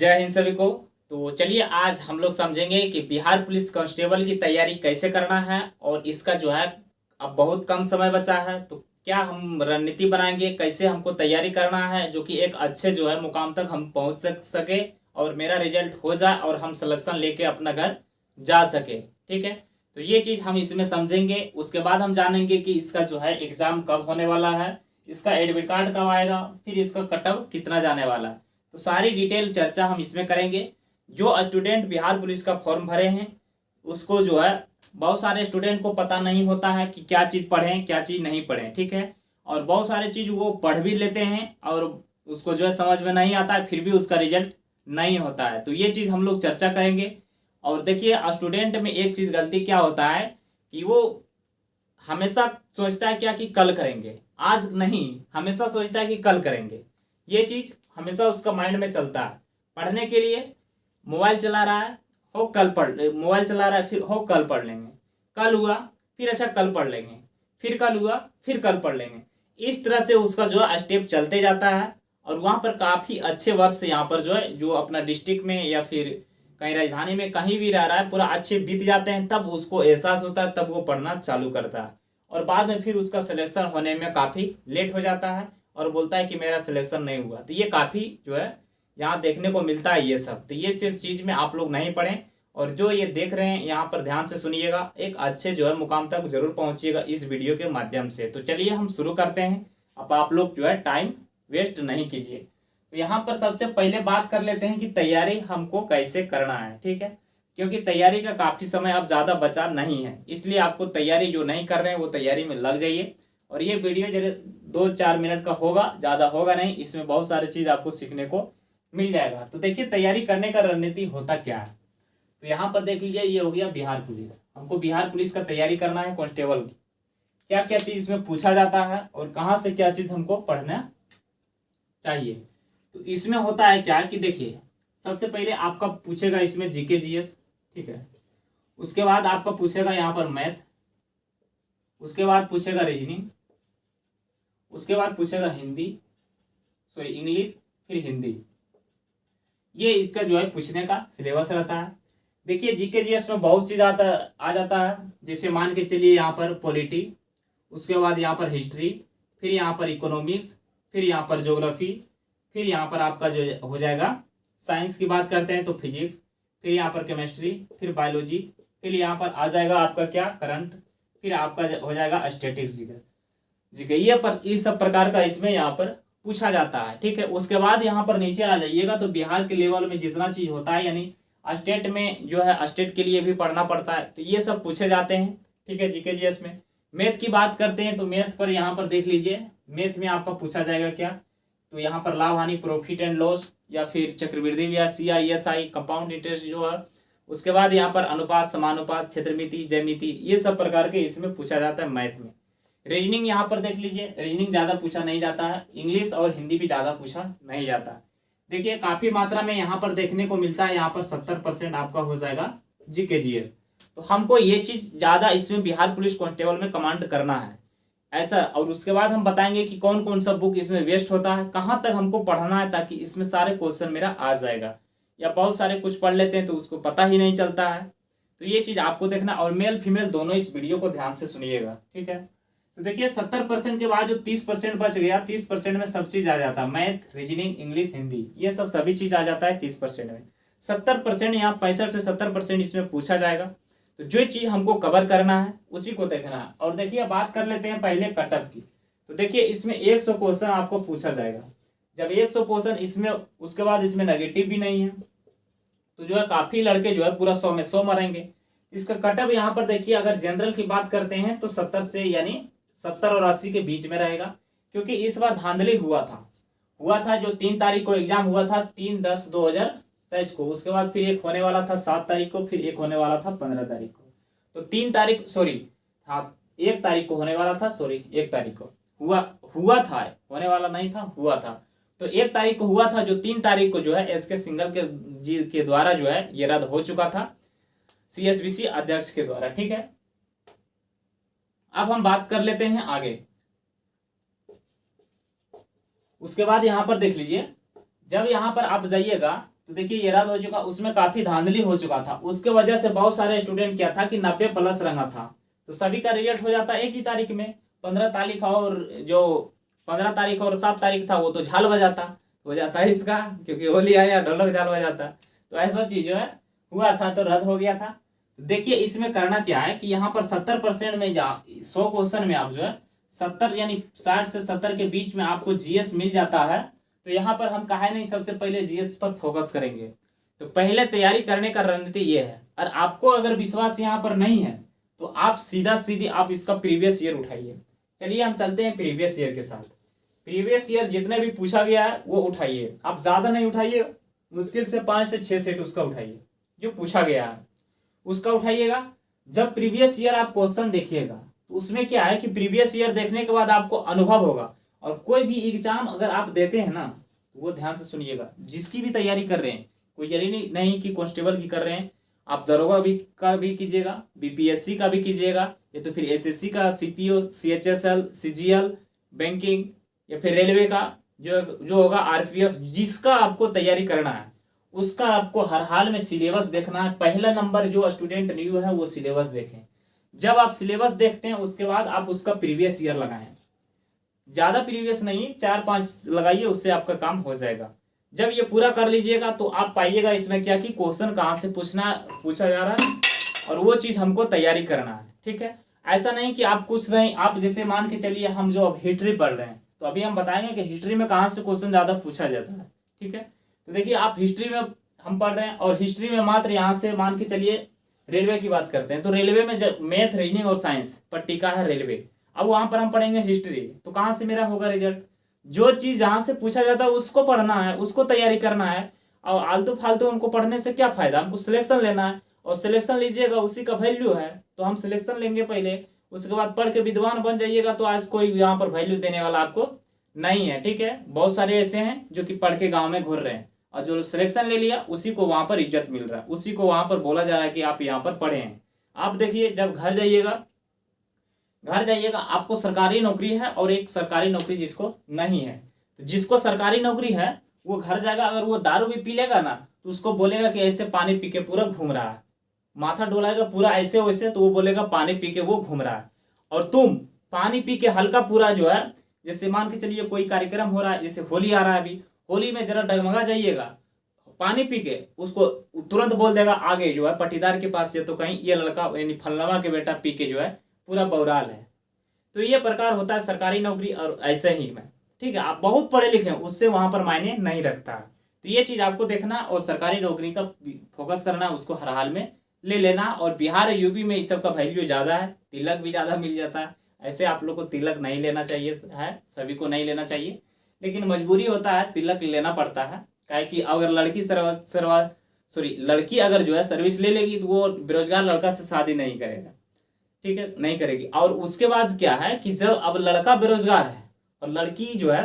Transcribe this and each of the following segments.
जय हिंद सभी को। तो चलिए आज हम लोग समझेंगे कि बिहार पुलिस कांस्टेबल की तैयारी कैसे करना है और इसका जो है अब बहुत कम समय बचा है, तो क्या हम रणनीति बनाएंगे, कैसे हमको तैयारी करना है जो कि एक अच्छे जो है मुकाम तक हम पहुंच सके और मेरा रिजल्ट हो जाए और हम सिलेक्शन लेके अपना घर जा सके। ठीक है, तो ये चीज़ हम इसमें समझेंगे। उसके बाद हम जानेंगे कि इसका जो है एग्ज़ाम कब होने वाला है, इसका एडमिट कार्ड कब आएगा, फिर इसका कट ऑफ कितना जाने वाला है। तो सारी डिटेल चर्चा हम इसमें करेंगे। जो स्टूडेंट बिहार पुलिस का फॉर्म भरे हैं उसको जो है बहुत सारे स्टूडेंट को पता नहीं होता है कि क्या चीज़ पढ़ें क्या चीज़ नहीं पढ़ें। ठीक है, और बहुत सारे चीज़ वो पढ़ भी लेते हैं और उसको जो है समझ में नहीं आता है, फिर भी उसका रिजल्ट नहीं होता है। तो ये चीज़ हम लोग चर्चा करेंगे। और देखिए स्टूडेंट में एक चीज़ गलती क्या होता है कि वो हमेशा सोचता है क्या कि कल करेंगे, आज नहीं, हमेशा सोचता है कि कल करेंगे। ये चीज़ हमेशा उसका माइंड में चलता है। पढ़ने के लिए मोबाइल चला रहा है, हो कल पढ़, मोबाइल चला रहा है, फिर हो कल पढ़ लेंगे, कल हुआ फिर अच्छा कल पढ़ लेंगे, फिर कल हुआ फिर कल पढ़ लेंगे। इस तरह से उसका जो है स्टेप चलते जाता है और वहाँ पर काफ़ी अच्छे वर्ष यहाँ पर जो है जो अपना डिस्ट्रिक्ट में या फिर कहीं राजधानी में कहीं भी रह रहा है पूरा अच्छे बीत जाते हैं, तब उसको एहसास होता है, तब वो पढ़ना चालू करता है और बाद में फिर उसका सिलेक्शन होने में काफ़ी लेट हो जाता है और बोलता है कि मेरा सिलेक्शन नहीं हुआ। तो ये काफ़ी जो है यहाँ देखने को मिलता है ये सब। तो ये सिर्फ चीज़ में आप लोग नहीं पढ़ें और जो ये देख रहे हैं यहाँ पर ध्यान से सुनिएगा, एक अच्छे जो है मुकाम तक जरूर पहुँचिएगा इस वीडियो के माध्यम से। तो चलिए हम शुरू करते हैं। अब आप लोग जो है टाइम वेस्ट नहीं कीजिए। तो यहाँ पर सबसे पहले बात कर लेते हैं कि तैयारी हमको कैसे करना है। ठीक है, क्योंकि तैयारी का काफ़ी समय अब ज़्यादा बचा नहीं है, इसलिए आपको तैयारी जो नहीं कर रहे हैं वो तैयारी में लग जाइए। और ये वीडियो जैसे 2-4 मिनट का होगा, ज़्यादा होगा नहीं, इसमें बहुत सारी चीज़ आपको सीखने को मिल जाएगा। तो देखिए तैयारी करने का रणनीति होता क्या है। तो यहाँ पर देख लीजिए, ये हो गया बिहार पुलिस। हमको बिहार पुलिस का तैयारी करना है कांस्टेबल की। क्या क्या चीज़ इसमें पूछा जाता है और कहाँ से क्या चीज़ हमको पढ़ना चाहिए। तो इसमें होता है क्या कि देखिए सबसे पहले आपका पूछेगा इसमें जीके जीएस। ठीक है, उसके बाद आपका पूछेगा यहाँ पर मैथ, उसके बाद पूछेगा रीजनिंग, उसके बाद पूछेगा इंग्लिश, फिर हिंदी। ये इसका जो है पूछने का सिलेबस रहता है। देखिए जीके जीएस में बहुत चीज़ आ जाता है, जैसे मान के चलिए यहाँ पर पॉलिटी, उसके बाद यहाँ पर हिस्ट्री, फिर यहाँ पर इकोनॉमिक्स, फिर यहाँ पर ज्योग्राफी, फिर यहाँ पर आपका जो हो जाएगा साइंस की बात करते हैं तो फिजिक्स, फिर यहाँ पर केमिस्ट्री, फिर बायोलॉजी, फिर यहाँ पर आ जाएगा आपका क्या करंट, फिर आपका हो जाएगा स्टैटिक्स जीके। ये पर इस सब प्रकार का इसमें यहाँ पर पूछा जाता है। ठीक है, उसके बाद यहाँ पर नीचे आ जाइएगा तो बिहार के लेवल में जितना चीज़ होता है, यानी स्टेट में जो है स्टेट के लिए भी पढ़ना पड़ता है, तो ये सब पूछे जाते हैं। ठीक है, जीके जीएस में मैथ की बात करते हैं तो मैथ पर यहाँ पर देख लीजिए, मैथ में आपका पूछा जाएगा क्या, तो यहाँ पर लाभ हानि, प्रॉफिट एंड लॉस, या फिर चक्रवृद्धि ब्याज, CISI, कंपाउंड इंटरेस्ट जो है। उसके बाद यहाँ पर अनुपात, समानुपात, क्षेत्रमिति, ज्यामिति, ये सब प्रकार के इसमें पूछा जाता है मैथ में। रीजनिंग यहाँ पर देख लीजिए, रीजनिंग ज़्यादा पूछा नहीं जाता है, इंग्लिश और हिंदी भी ज़्यादा पूछा नहीं जाता है। देखिए काफ़ी मात्रा में यहाँ पर देखने को मिलता है, यहाँ पर 70% आपका हो जाएगा जीके जीएस। तो हमको ये चीज़ ज़्यादा इसमें बिहार पुलिस कांस्टेबल में कमांड करना है ऐसा। और उसके बाद हम बताएंगे कि कौन कौन सा बुक इसमें वेस्ट होता है, कहाँ तक हमको पढ़ना है, ताकि इसमें सारे क्वेश्चन मेरा आ जाएगा। या बहुत सारे कुछ पढ़ लेते हैं तो उसको पता ही नहीं चलता है। तो ये चीज़ आपको देखना, और मेल फीमेल दोनों इस वीडियो को ध्यान से सुनिएगा। ठीक है, तो देखिए 70% के बाद जो 30% बच गया, 30% में सब चीज़ आ जाता है, मैथ, रीजनिंग, इंग्लिश, हिंदी, ये सब सभी चीज़ आ जाता है 30% में। 70% यहाँ 65 से 70% इसमें पूछा जाएगा। तो जो चीज़ हमको कवर करना है उसी को देखना है। और देखिए बात कर लेते हैं पहले कटअप की। तो देखिए इसमें 100 क्वेश्चन आपको पूछा जाएगा। जब 100 क्वेश्चन इसमें, उसके बाद इसमें नेगेटिव भी नहीं है, तो जो है काफ़ी लड़के जो है पूरा 100 में 100 मरेंगे। इसका कटअप यहाँ पर देखिए, अगर जनरल की बात करते हैं तो 70 से यानी 70 और 80 के बीच में रहेगा, क्योंकि इस बार धांधली हुआ था जो 3 तारीख को एग्जाम हुआ था, 3/10/2023 को। उसके बाद फिर एक होने वाला था 7 तारीख को, फिर एक होने वाला था 15 तारीख को। तो 3 तारीख, सॉरी हाँ 1 तारीख को होने वाला था, 1 तारीख को हुआ था, होने वाला नहीं था, हुआ था। तो 1 तारीख को हुआ था, जो 3 तारीख को जो है SK सिंघल के द्वारा जो है ये रद्द हो चुका था, CSBC अध्यक्ष के द्वारा। ठीक है, अब हम बात कर लेते हैं आगे। उसके बाद यहाँ पर देख लीजिए, जब यहाँ पर आप जाइएगा तो देखिए ये रद्द हो चुका, उसमें काफी धांधली हो चुका था, उसके वजह से बहुत सारे स्टूडेंट क्या था कि 90+ रंगा था, तो सभी का रिजल्ट हो जाता एक ही तारीख में, 15 तारीख, और जो 15 तारीख और 7 तारीख था वो तो झाल बजाता हो जाता है इसका, क्योंकि होली आया ढोलक झाल बजाता। तो ऐसा चीज जो है हुआ था, तो रद्द हो गया था। देखिए इसमें करना क्या है कि यहाँ पर 70% में 100 क्वेश्चन में आप जो है 70 यानी 60 से 70 के बीच में आपको जीएस मिल जाता है। तो यहाँ पर हम कहा नहीं सबसे पहले जीएस पर फोकस करेंगे, तो पहले तैयारी करने का रणनीति ये है। और आपको अगर विश्वास यहाँ पर नहीं है तो आप सीधा सीधी आप इसका प्रीवियस ईयर उठाइए। चलिए हम चलते हैं प्रीवियस ईयर के साथ। प्रीवियस ईयर जितने भी पूछा गया है वो उठाइए, आप ज्यादा नहीं उठाइए, मुश्किल से 5 से 6 सेट उसका उठाइए जो पूछा गया है उसका उठाइएगा। जब प्रीवियस ईयर आप क्वेश्चन देखिएगा तो उसमें क्या है कि प्रीवियस ईयर देखने के बाद आपको अनुभव होगा, और कोई भी एग्जाम अगर आप देते हैं ना तो वो ध्यान से सुनिएगा, जिसकी भी तैयारी कर रहे हैं, कोई जरूरी नहीं कि कांस्टेबल की कर रहे हैं, आप दरोगा भी का भी कीजिएगा, बीपीएससी का भी कीजिएगा, या तो फिर एसएससी का, सीपीओ, सीएचएसएल, सीजीएल, बैंकिंग, या फिर रेलवे का जो होगा आरपीएफ, जिसका आपको तैयारी करना है उसका आपको हर हाल में सिलेबस देखना है। पहला नंबर जो स्टूडेंट न्यू है वो सिलेबस देखें। जब आप सिलेबस देखते हैं उसके बाद आप उसका प्रीवियस ईयर लगाएं, ज्यादा प्रीवियस नहीं, 4-5 लगाइए, उससे आपका काम हो जाएगा। जब ये पूरा कर लीजिएगा तो आप पाइएगा इसमें क्या कि क्वेश्चन कहाँ से पूछा जा रहा है, और वो चीज हमको तैयारी करना है। ठीक है, ऐसा नहीं कि आप कुछ नहीं, आप जैसे मान के चलिए हम जो अब हिस्ट्री पढ़ रहे हैं तो अभी हम बताएंगे कि हिस्ट्री में कहाँ से क्वेश्चन ज्यादा पूछा जाता है। ठीक है, तो देखिए आप हिस्ट्री में हम पढ़ रहे हैं, और हिस्ट्री में मात्र यहाँ से मान के चलिए रेलवे की बात करते हैं, तो रेलवे में जब मैथ, रीजनिंग और साइंस पर टिका है रेलवे, अब वहां पर हम पढ़ेंगे हिस्ट्री, तो कहाँ से मेरा होगा रिजल्ट? जो चीज जहां से पूछा जाता है उसको पढ़ना है, उसको तैयारी करना है। और आलतू फालतू उनको पढ़ने से क्या फायदा, हमको सिलेक्शन लेना है, और सिलेक्शन लीजिएगा उसी का वैल्यू है, तो हम सिलेक्शन लेंगे पहले, उसके बाद पढ़ के विद्वान बन जाइएगा, तो आज कोई यहाँ पर वैल्यू देने वाला आपको नहीं है। ठीक है, बहुत सारे ऐसे हैं जो कि पढ़ के गाँव में घूर रहे हैं, और जो सिलेक्शन ले लिया उसी को वहां पर इज्जत मिल रहा है, उसी को वहां पर बोला जा रहा है कि आप यहाँ पर पढ़े हैं। आप देखिए जब घर जाइएगा आपको सरकारी नौकरी है, और एक सरकारी नौकरी जिसको नहीं है, तो जिसको सरकारी नौकरी है वो घर जाएगा, अगर वो दारू भी पी लेगा ना तो उसको बोलेगा कि ऐसे पानी पी के पूरा घूम रहा है, माथा डोलाएगा पूरा ऐसे वैसे, तो वो बोलेगा पानी पी के वो घूम रहा है। और तुम पानी पी के हल्का पूरा जो है, जैसे मान के चलिए कोई कार्यक्रम हो रहा है, जैसे होली आ रहा है, अभी होली में जरा डगमगा जाइएगा, पानी पी के उसको तुरंत बोल देगा आगे जो है पटीदार के पास से, तो कहीं ये लड़का यानी फलनवा के बेटा पी के जो है पूरा बौराल है। तो ये प्रकार होता है सरकारी नौकरी, और ऐसे ही में ठीक है, आप बहुत पढ़े लिखे हैं उससे वहां पर मायने नहीं रखता। तो ये चीज आपको देखना, और सरकारी नौकरी का फोकस करना, उसको हर हाल में ले लेना। और बिहार यूपी में इस सब का वैल्यू ज्यादा है, तिलक भी ज्यादा मिल जाता है। ऐसे आप लोग को तिलक नहीं लेना चाहिए है, सभी को नहीं लेना चाहिए, लेकिन मजबूरी होता है, तिलक लेना पड़ता है। काहे कि अगर लड़की अगर जो है सर्विस ले लेगी तो वो बेरोजगार लड़का से शादी नहीं करेगा। ठीक है, नहीं करेगी। और उसके बाद क्या है कि जब अब लड़का बेरोजगार है और लड़की जो है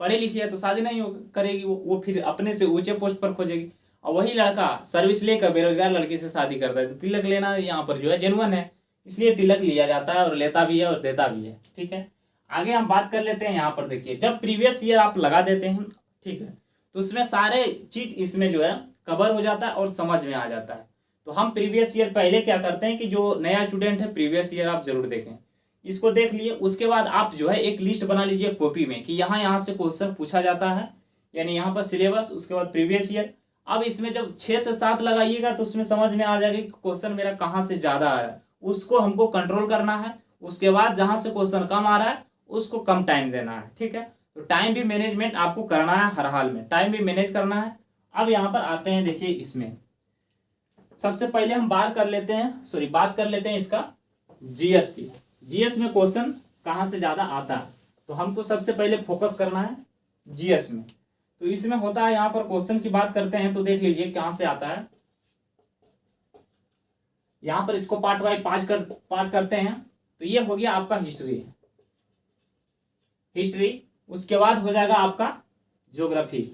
पढ़ी लिखी है तो शादी नहीं करेगी, वो फिर अपने से ऊंचे पोस्ट पर खोजेगी। और वही लड़का सर्विस लेकर बेरोजगार लड़की से शादी करता है, तो तिलक लेना यहाँ पर जो है जेन्युइन है, इसलिए तिलक लिया जाता है, और लेता भी है और देता भी है। ठीक है, आगे हम बात कर लेते हैं। यहाँ पर देखिए जब प्रीवियस ईयर आप लगा देते हैं, ठीक है, तो उसमें सारे चीज इसमें जो है कवर हो जाता है और समझ में आ जाता है। तो हम प्रीवियस ईयर पहले क्या करते हैं कि जो नया स्टूडेंट है प्रीवियस ईयर आप जरूर देखें, इसको देख लिए, उसके बाद आप जो है एक लिस्ट बना लीजिए कॉपी में कि यहाँ से क्वेश्चन पूछा जाता है, यानी यहाँ पर सिलेबस, उसके बाद प्रीवियस ईयर। अब इसमें जब 6 से 7 लगाइएगा तो उसमें समझ में आ जाएगा कि क्वेश्चन मेरा कहाँ से ज्यादा आ रहा है, उसको हमको कंट्रोल करना है। उसके बाद जहां से क्वेश्चन कम आ रहा है उसको कम टाइम देना है। ठीक है, तो टाइम भी मैनेजमेंट आपको करना है, हर हाल में टाइम भी मैनेज करना है। अब यहाँ पर आते हैं, देखिए इसमें सबसे पहले हम बात कर लेते हैं इसका जीएस की। जीएस में क्वेश्चन कहाँ से ज्यादा आता है, तो हमको सबसे पहले फोकस करना है जीएस में। तो इसमें होता है, यहाँ पर क्वेश्चन की बात करते हैं तो देख लीजिए कहाँ से आता है। यहाँ पर इसको पार्ट वाइज पार्ट करते हैं। तो ये हो गया आपका हिस्ट्री, उसके बाद हो जाएगा आपका ज्योग्राफी,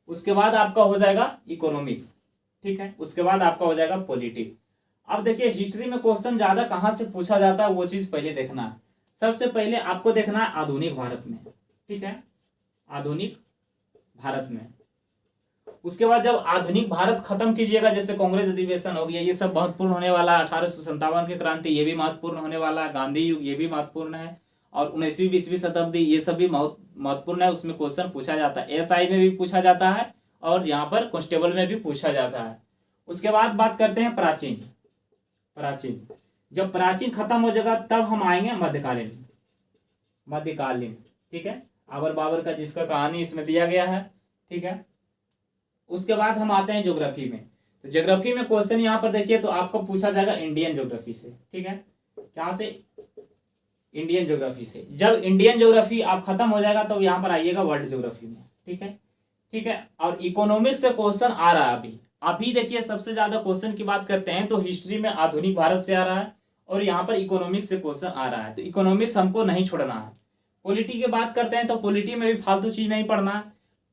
उसके बाद आपका हो जाएगा इकोनॉमिक्स। ठीक है, उसके बाद आपका हो जाएगा पॉलिटी। अब देखिए हिस्ट्री में क्वेश्चन ज्यादा कहां से पूछा जाता है वो चीज पहले देखना है। सबसे पहले आपको देखना है आधुनिक भारत में। ठीक है, आधुनिक भारत में उसके बाद जब आधुनिक भारत खत्म कीजिएगा, जैसे कांग्रेस अधिवेशन हो गया, ये सब महत्वपूर्ण होने वाला है। 1857 की क्रांति, ये भी महत्वपूर्ण होने वाला है। गांधी युग, ये भी महत्वपूर्ण है। और 19वीं 20वीं शताब्दी, ये सब भी महत्वपूर्ण है। उसमें क्वेश्चन पूछा जाता है, एसआई में भी पूछा जाता है और यहाँ पर कांस्टेबल में भी पूछा जाता है। उसके बाद बात करते हैं प्राचीन। प्राचीन, जब प्राचीन खत्म हो जाएगा तब हम आएंगे मध्यकालीन। मध्यकालीन, ठीक है, आबर बाबर का जिसका कहानी इसमें दिया गया है, ठीक है। उसके बाद हम आते हैं ज्योग्राफी में। तो ज्योग्राफी में क्वेश्चन यहाँ पर देखिए तो आपको पूछा जाएगा इंडियन ज्योग्राफी से, ठीक है। क्या से? इंडियन ज्योग्राफी से। जब इंडियन ज्योग्राफी आप खत्म हो जाएगा तो यहाँ पर आइएगा वर्ल्ड ज्योग्राफी में, ठीक है, ठीक है। और इकोनॉमिक्स से क्वेश्चन आ रहा है अभी। अभी देखिए सबसे ज्यादा क्वेश्चन की बात करते हैं तो हिस्ट्री में आधुनिक भारत से आ रहा है और यहाँ पर इकोनॉमिक्स से क्वेश्चन आ रहा है। तो इकोनॉमिक्स हमको नहीं छोड़ना है। पॉलिटी की बात करते हैं तो पॉलिटी में भी फालतू चीज नहीं पढ़ना है।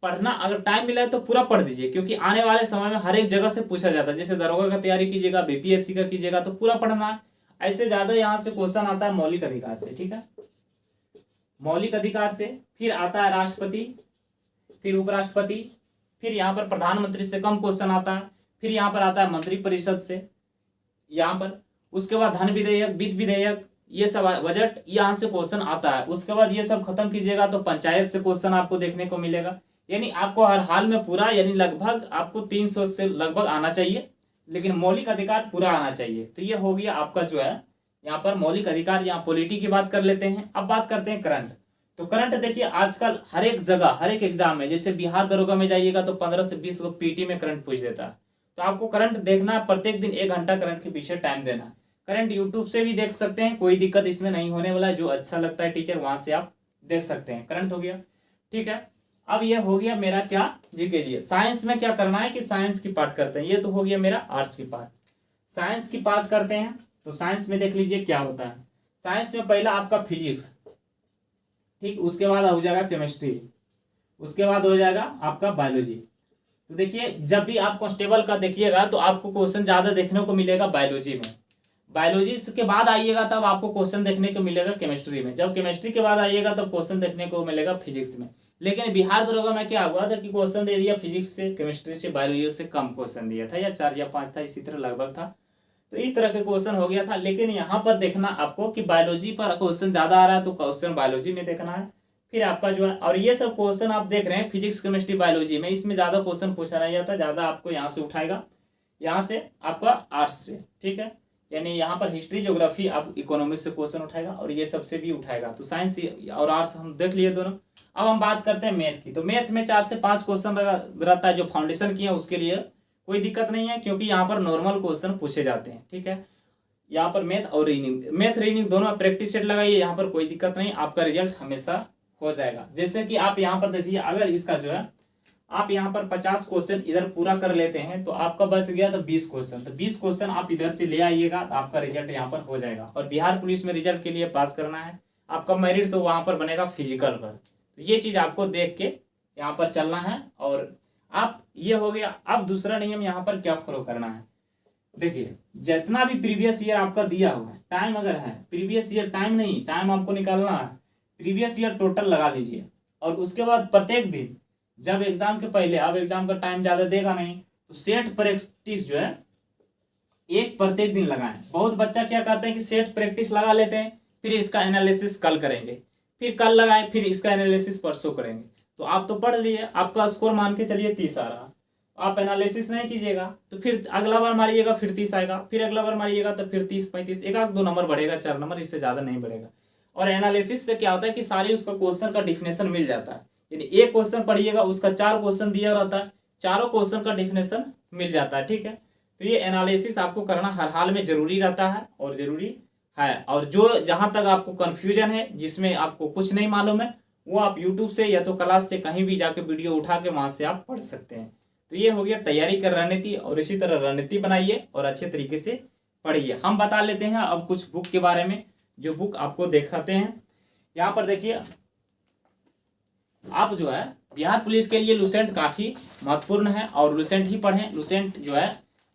पढ़ना अगर टाइम मिला है तो पूरा पढ़ दीजिए, क्योंकि आने वाले समय में हर एक जगह से पूछा जाता है। जैसे दरोगा का तैयारी कीजिएगा, बीपीएससी का कीजिएगा तो पूरा पढ़ना है। ऐसे ज्यादा यहाँ से क्वेश्चन आता है मौलिक अधिकार से, ठीक है, मौलिक अधिकार से। फिर आता है राष्ट्रपति, फिर उपराष्ट्रपति, फिर यहाँ पर प्रधानमंत्री से कम क्वेश्चन आता है। फिर यहाँ पर आता है मंत्रिपरिषद से, यहाँ पर। उसके बाद धन विधेयक, वित्त विधेयक, ये सब बजट, यहाँ से क्वेश्चन आता है। उसके बाद ये सब खत्म कीजिएगा तो पंचायत से क्वेश्चन आपको देखने को मिलेगा। यानी आपको हर हाल में पूरा, यानी लगभग आपको 300 से लगभग आना चाहिए, लेकिन मौलिक अधिकार पूरा आना चाहिए। तो ये हो गया आपका जो है यहाँ पर मौलिक अधिकार। यहाँ पॉलिटी की बात कर लेते हैं। अब बात करते हैं करंट। तो करंट देखिए आजकल हर एक जगह, हर एक एग्जाम में, जैसे बिहार दरोगा में जाइएगा तो 15 से 20 को पीटी में करंट पूछ देता है। तो आपको करंट देखना है, प्रत्येक दिन 1 घंटा करंट के पीछे टाइम देना है। करंट यूट्यूब से भी देख सकते हैं, कोई दिक्कत इसमें नहीं होने वाला है। जो अच्छा लगता है टीचर वहां से आप देख सकते हैं। करंट हो गया, ठीक है। अब ये हो गया मेरा क्या, जीके जी। साइंस में क्या करना है कि साइंस की पार्ट करते हैं। ये तो हो गया मेरा आर्ट्स की पार्ट। साइंस की पार्ट करते हैं तो साइंस में देख लीजिए क्या होता है। साइंस में पहला आपका फिजिक्स, ठीक, उसके बाद हो जाएगा केमिस्ट्री, उसके बाद हो जाएगा आपका बायोलॉजी। तो देखिए जब भी आप कांस्टेबल का देखिएगा तो आपको क्वेश्चन ज्यादा देखने को मिलेगा बायोलॉजी में। बायोलॉजी के बाद आइएगा तब आपको क्वेश्चन देखने को मिलेगा केमिस्ट्री में। जब केमिस्ट्री के बाद आइएगा तब क्वेश्चन देखने को मिलेगा फिजिक्स में। लेकिन बिहार दरोगा में क्या हुआ था कि क्वेश्चन दे दिया फिजिक्स से, केमिस्ट्री से, बायोलॉजी से कम क्वेश्चन दिया था, या 4 या 5 था, इसी तरह लगभग था। तो इस तरह के क्वेश्चन हो गया था। लेकिन यहाँ पर देखना आपको कि बायोलॉजी पर क्वेश्चन ज्यादा आ रहा है तो क्वेश्चन बायोलॉजी में देखना है। फिर आपका जो है, और ये सब क्वेश्चन आप देख रहे हैं फिजिक्स, केमिस्ट्री, बायोलॉजी में, इसमें ज्यादा क्वेश्चन पूछा नहीं जाता। ज्यादा आपको यहाँ से उठाएगा, यहाँ से आपका आर्ट्स से, ठीक है। यानी यहाँ पर हिस्ट्री, ज्योग्राफी, आप इकोनॉमिक्स से क्वेश्चन उठाएगा और ये सबसे भी उठाएगा। तो साइंस और आर्ट्स हम देख लिए दोनों। अब हम बात करते हैं मैथ की। तो मैथ में 4 से 5 क्वेश्चन रहता है। जो फाउंडेशन किया उसके लिए कोई दिक्कत नहीं है, क्योंकि यहाँ पर नॉर्मल क्वेश्चन पूछे जाते हैं, ठीक है। यहाँ पर मैथ और रीडिंग, मैथ रीडिंग दोनों प्रैक्टिस सेट लगाइए, यहाँ पर कोई दिक्कत नहीं, आपका रिजल्ट हमेशा हो जाएगा। जैसे कि आप यहाँ पर देखिए, अगर इसका जो है आप यहाँ पर 50 क्वेश्चन इधर पूरा कर लेते हैं तो आपका बच गया तो 20 क्वेश्चन। तो 20 क्वेश्चन आप इधर से ले आइएगा तो आपका रिजल्ट यहाँ पर हो जाएगा। और बिहार पुलिस में रिजल्ट के लिए पास करना है, आपका मेरिट तो वहां पर बनेगा फिजिकल पर। तो ये चीज आपको देख के यहाँ पर चलना है। और आप, ये हो गया। अब दूसरा नियम यहाँ पर क्या फॉलो करना है, देखिए जितना भी प्रीवियस ईयर आपका दिया हुआ है, टाइम अगर है, प्रीवियस ईयर टाइम नहीं, टाइम आपको निकालना है, प्रीवियस ईयर टोटल लगा लीजिए। और उसके बाद प्रत्येक दिन, जब एग्जाम के पहले, अब एग्जाम का टाइम ज्यादा देगा नहीं, तो सेट प्रैक्टिस जो है एक प्रत्येक दिन लगाएं। बहुत बच्चा क्या करते हैं कि सेट प्रैक्टिस लगा लेते हैं, फिर इसका एनालिसिस कल करेंगे, फिर कल लगाएं, फिर इसका एनालिसिस परसों करेंगे। तो आप तो पढ़ लिए, आपका स्कोर मान के चलिए 30 आ रहा, आप एनालिसिस नहीं कीजिएगा तो फिर अगला बार मारिएगा फिर 30 आएगा, फिर अगला बार मारिएगा तो फिर 30, 35, 1-2 नंबर बढ़ेगा, 4 नंबर, इससे ज्यादा नहीं बढ़ेगा। और एनालिसिस से क्या होता है कि सारी उसका क्वेश्चन का डिफिनेशन मिल जाता है। यानी एक क्वेश्चन पढ़िएगा, उसका 4 क्वेश्चन दिया रहता है, चारों क्वेश्चन का डिफिनेशन मिल जाता है, ठीक है। तो ये एनालिसिस आपको करना हर हाल में जरूरी रहता है और जरूरी है। और जो जहां तक आपको कंफ्यूजन है, जिसमें आपको कुछ नहीं मालूम है, वो आप यूट्यूब से या तो क्लास से कहीं भी जाके वीडियो उठा के वहां से आप पढ़ सकते हैं। तो ये हो गया तैयारी कर रणनीति। और इसी तरह रणनीति बनाइए और अच्छे तरीके से पढ़िए। हम बता लेते हैं अब कुछ बुक के बारे में, जो बुक आपको दिखाते हैं। यहाँ पर देखिए, आप जो है बिहार पुलिस के लिए लुसेंट काफी महत्वपूर्ण है और लुसेंट ही पढ़ें। लुसेंट जो है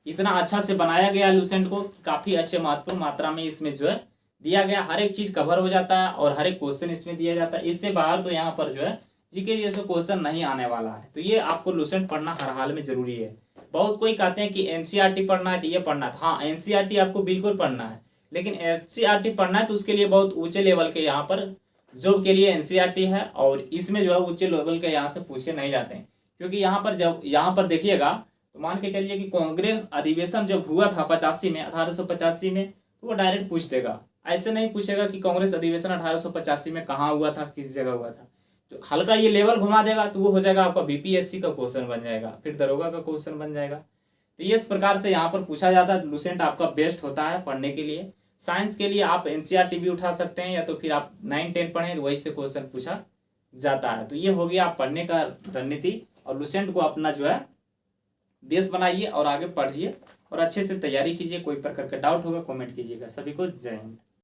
इतना अच्छा से बनाया गया है लुसेंट को, काफी अच्छे महत्वपूर्ण मात्रा में इसमें जो है दिया गया, हर एक चीज कवर हो जाता है और हर एक क्वेश्चन इसमें दिया जाता है। इससे बाहर तो यहाँ पर जो है जीके जैसे क्वेश्चन नहीं आने वाला है। तो ये आपको लुसेंट पढ़ना हर हाल में जरूरी है। बहुत कोई कहते हैं कि एनसीईआरटी पढ़ना है तो ये पढ़ना था। हाँ, एनसीईआरटी आपको बिल्कुल पढ़ना है, लेकिन एनसीईआरटी पढ़ना है तो उसके लिए बहुत ऊंचे लेवल के यहाँ पर जॉब के लिए एनसीईआरटी है, और इसमें जो है ऊंचे लेवल के यहाँ से पूछे नहीं जाते हैं। क्योंकि यहाँ पर जब यहाँ पर देखिएगा तो मान के चलिए कि कांग्रेस अधिवेशन जब हुआ था 85 में, 1885 में, तो वो डायरेक्ट पूछ देगा। ऐसे नहीं पूछेगा कि कांग्रेस अधिवेशन 1885 में कहाँ हुआ था, किस जगह हुआ था। तो हल्का ये लेवल घुमा देगा तो वो हो जाएगा आपका बीपीएससी का क्वेश्चन बन जाएगा, फिर दरोगा का क्वेश्चन बन जाएगा। तो ये इस प्रकार से यहाँ पर पूछा जाता है। लुसेंट आपका बेस्ट होता है पढ़ने के लिए। साइंस के लिए आप एनसीईआरटी भी उठा सकते हैं, या तो फिर आप 9-10 पढ़ें तो वही से क्वेश्चन पूछा जाता है। तो ये हो गया आप पढ़ने का रणनीति, और लुसेंट को अपना जो है बेस बनाइए और आगे पढ़िए और अच्छे से तैयारी कीजिए। कोई प्रकार का डाउट होगा कमेंट कीजिएगा। सभी को जय हिंद।